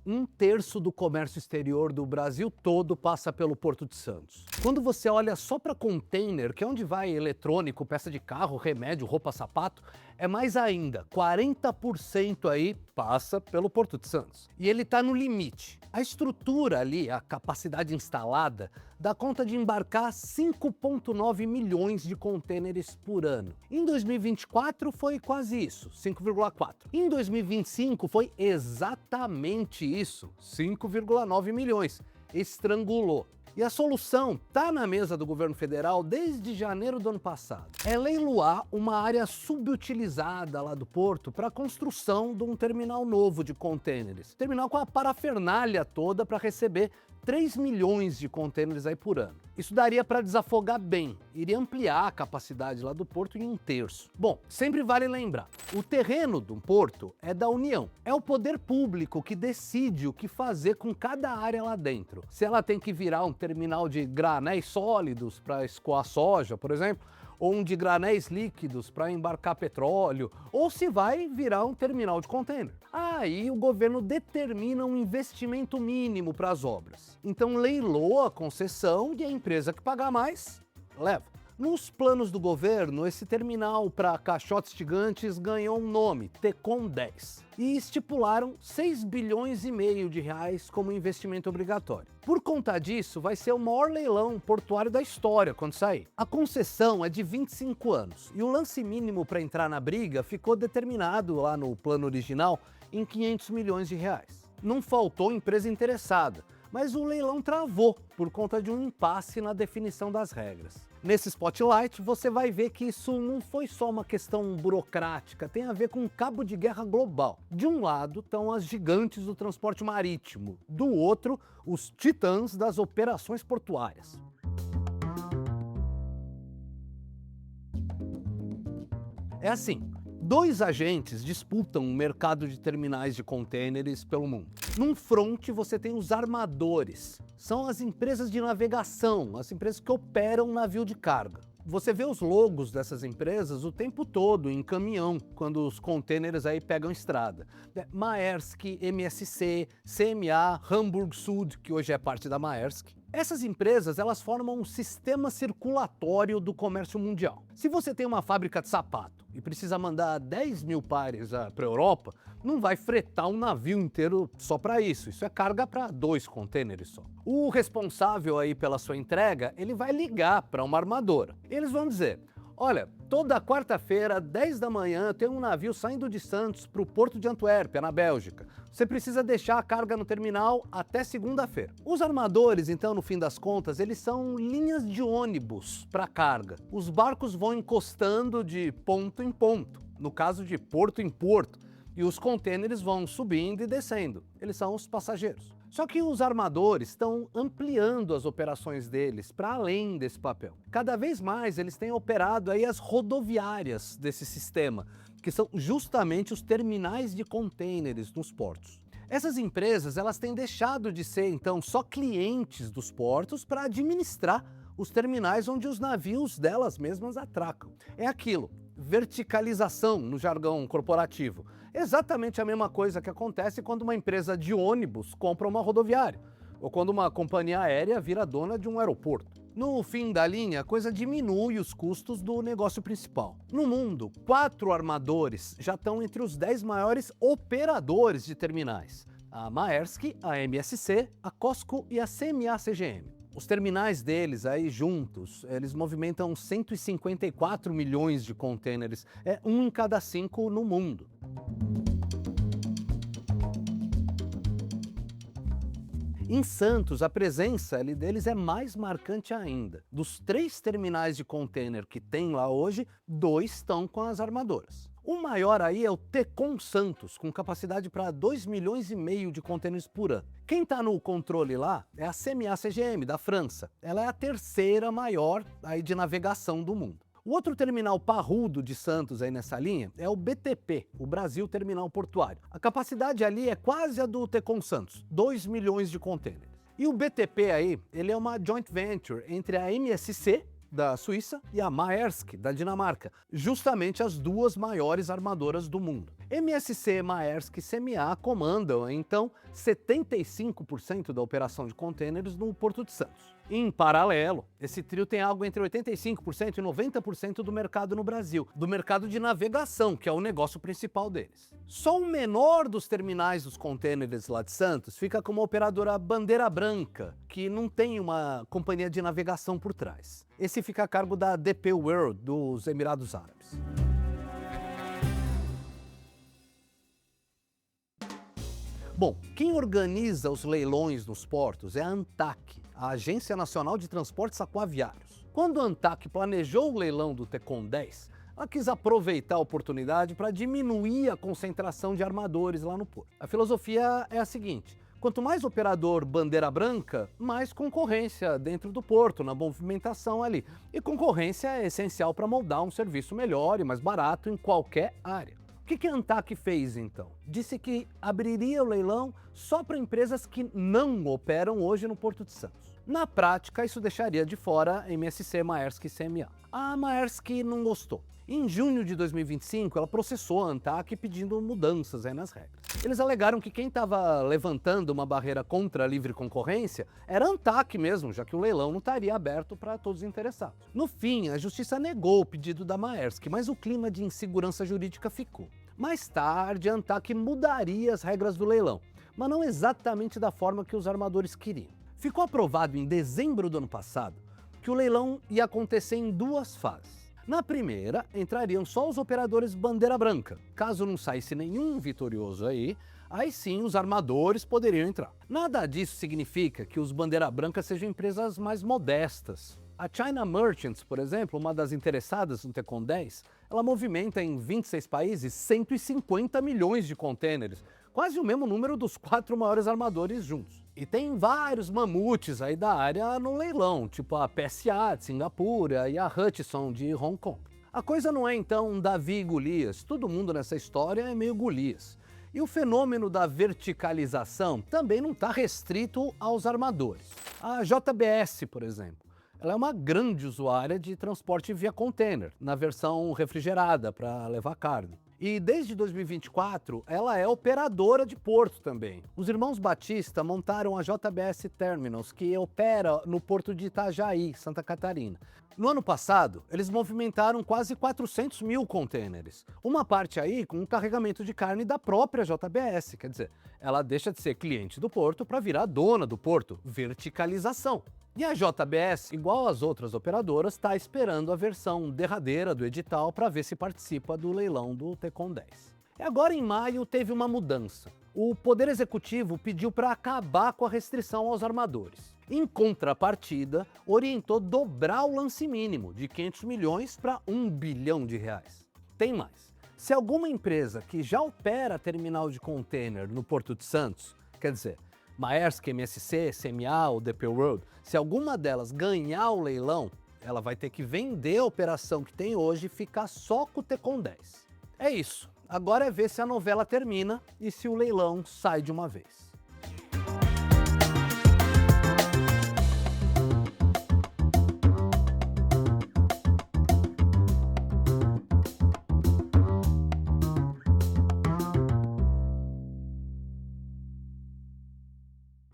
1/3 do comércio exterior do Brasil todo passa pelo Porto de Santos. Quando você olha só para container, que é onde vai eletrônico, peça de carro, remédio, roupa, sapato, é mais ainda, 40% aí passa pelo Porto de Santos. E ele está no limite. A estrutura ali, a capacidade instalada, dá conta de embarcar 5,9 milhões de contêineres por ano. Em 2024 foi quase isso, 5,4. Em 2025 foi exatamente isso, 5,9 milhões. Estrangulou. E a solução está na mesa do governo federal desde janeiro do ano passado. É leiloar uma área subutilizada lá do porto para a construção de um terminal novo de contêineres. Terminal com a parafernália toda para receber 3 milhões de contêineres aí por ano. Isso daria para desafogar bem, iria ampliar a capacidade lá do porto em 1/3. Bom, sempre vale lembrar, o terreno do porto é da União. É o poder público que decide o que fazer com cada área lá dentro. Se ela tem que virar um terminal de granéis sólidos para escoar soja, por exemplo, ou um de granéis líquidos para embarcar petróleo, ou se vai virar um terminal de contêiner. Aí o governo determina um investimento mínimo para as obras. Então leiloa a concessão e a empresa que pagar mais, leva. Nos planos do governo, esse terminal para caixotes gigantes ganhou um nome, Tecon 10, e estipularam 6 bilhões e meio de reais como investimento obrigatório. Por conta disso, vai ser o maior leilão portuário da história quando sair. A concessão é de 25 anos e o lance mínimo para entrar na briga ficou determinado lá no plano original em 500 milhões de reais. Não faltou empresa interessada, mas o leilão travou por conta de um impasse na definição das regras. Nesse spotlight, você vai ver que isso não foi só uma questão burocrática, tem a ver com um cabo de guerra global. De um lado estão as gigantes do transporte marítimo, do outro, os titãs das operações portuárias. É assim, dois agentes disputam o mercado de terminais de contêineres pelo mundo. Num fronte você tem os armadores, são as empresas de navegação, as empresas que operam navio de carga. Você vê os logos dessas empresas o tempo todo em caminhão, quando os contêineres aí pegam estrada. Maersk, MSC, CMA, Hamburg Süd, que hoje é parte da Maersk. Essas empresas, elas formam um sistema circulatório do comércio mundial. Se você tem uma fábrica de sapato e precisa mandar 10 mil pares para a Europa, não vai fretar um navio inteiro só para isso. Isso é carga para 2 contêineres só. O responsável aí pela sua entrega, ele vai ligar para uma armadora. Eles vão dizer: olha, toda quarta-feira, 10 da manhã, tem um navio saindo de Santos para o porto de Antuérpia, na Bélgica. Você precisa deixar a carga no terminal até segunda-feira. Os armadores, então, no fim das contas, eles são linhas de ônibus para carga. Os barcos vão encostando de ponto em ponto, no caso de porto em porto, e os contêineres vão subindo e descendo. Eles são os passageiros. Só que os armadores estão ampliando as operações deles para além desse papel. Cada vez mais eles têm operado aí as rodoviárias desse sistema, que são justamente os terminais de contêineres nos portos. Essas empresas, elas têm deixado de ser então só clientes dos portos para administrar os terminais onde os navios delas mesmas atracam. É aquilo, verticalização no jargão corporativo. Exatamente a mesma coisa que acontece quando uma empresa de ônibus compra uma rodoviária, ou quando uma companhia aérea vira dona de um aeroporto. No fim da linha, a coisa diminui os custos do negócio principal. No mundo, 4 armadores já estão entre os 10 maiores operadores de terminais: a Maersk, a MSC, a COSCO e a CMA-CGM. Os terminais deles aí juntos, eles movimentam 154 milhões de contêineres, é 1 em cada 5 no mundo. Em Santos, a presença ali deles é mais marcante ainda. Dos 3 terminais de contêiner que tem lá hoje, 2 estão com as armadoras. O maior aí é o Tecon Santos, com capacidade para 2,5 milhões de contêineres por ano. Quem está no controle lá é a CMA-CGM, da França. Ela é a 3ª maior aí de navegação do mundo. O outro terminal parrudo de Santos aí nessa linha é o BTP, o Brasil Terminal Portuário. A capacidade ali é quase a do Tecon Santos, 2 milhões de contêineres. E o BTP aí, ele é uma joint venture entre a MSC, da Suíça, e a Maersk, da Dinamarca, justamente as 2 maiores armadoras do mundo. MSC, Maersk e CMA comandam, então, 75% da operação de contêineres no Porto de Santos. Em paralelo, esse trio tem algo entre 85% e 90% do mercado no Brasil, do mercado de navegação, que é o negócio principal deles. Só o menor dos terminais dos contêineres lá de Santos fica com uma operadora bandeira branca, que não tem uma companhia de navegação por trás. Esse fica a cargo da DP World, dos Emirados Árabes. Bom, quem organiza os leilões nos portos é a ANTAQ, a Agência Nacional de Transportes Aquaviários. Quando a ANTAQ planejou o leilão do TECON 10, ela quis aproveitar a oportunidade para diminuir a concentração de armadores lá no porto. A filosofia é a seguinte: quanto mais operador bandeira branca, mais concorrência dentro do porto, na movimentação ali. E concorrência é essencial para moldar um serviço melhor e mais barato em qualquer área. O que a ANTAQ fez então? Disse que abriria o leilão só para empresas que não operam hoje no Porto de Santos. Na prática, isso deixaria de fora MSC, Maersk e CMA. A Maersk não gostou. Em junho de 2025, ela processou a ANTAQ pedindo mudanças nas regras. Eles alegaram que quem estava levantando uma barreira contra a livre concorrência era a ANTAQ mesmo, já que o leilão não estaria aberto para todos os interessados. No fim, a justiça negou o pedido da Maersk, mas o clima de insegurança jurídica ficou. Mais tarde, a ANTAQ mudaria as regras do leilão, mas não exatamente da forma que os armadores queriam. Ficou aprovado em dezembro do ano passado que o leilão ia acontecer em duas fases. Na primeira, entrariam só os operadores bandeira branca. Caso não saísse nenhum vitorioso aí sim os armadores poderiam entrar. Nada disso significa que os bandeira branca sejam empresas mais modestas. A China Merchants, por exemplo, uma das interessadas no TECON 10, ela movimenta em 26 países 150 milhões de contêineres, quase o mesmo número dos 4 maiores armadores juntos. E tem vários mamutes aí da área no leilão, tipo a PSA de Singapura e a Hutchison de Hong Kong. A coisa não é então um Davi e Golias, todo mundo nessa história é meio Golias. E o fenômeno da verticalização também não está restrito aos armadores. A JBS, por exemplo, ela é uma grande usuária de transporte via container, na versão refrigerada para levar carne. E desde 2024, ela é operadora de porto também. Os irmãos Batista montaram a JBS Terminals, que opera no porto de Itajaí, Santa Catarina. No ano passado, eles movimentaram quase 400 mil contêineres. Uma parte aí com o carregamento de carne da própria JBS, quer dizer, ela deixa de ser cliente do porto para virar dona do porto, verticalização. E a JBS, igual as outras operadoras, está esperando a versão derradeira do edital para ver se participa do leilão do TECON 10. E agora em maio teve uma mudança. O Poder Executivo pediu para acabar com a restrição aos armadores. Em contrapartida, orientou dobrar o lance mínimo de 500 milhões para 1 bilhão de reais. Tem mais. Se alguma empresa que já opera terminal de container no Porto de Santos, quer dizer, Maersk, MSC, CMA ou DP World, se alguma delas ganhar o leilão, ela vai ter que vender a operação que tem hoje e ficar só com o TECON 10. É isso. Agora é ver se a novela termina e se o leilão sai de uma vez.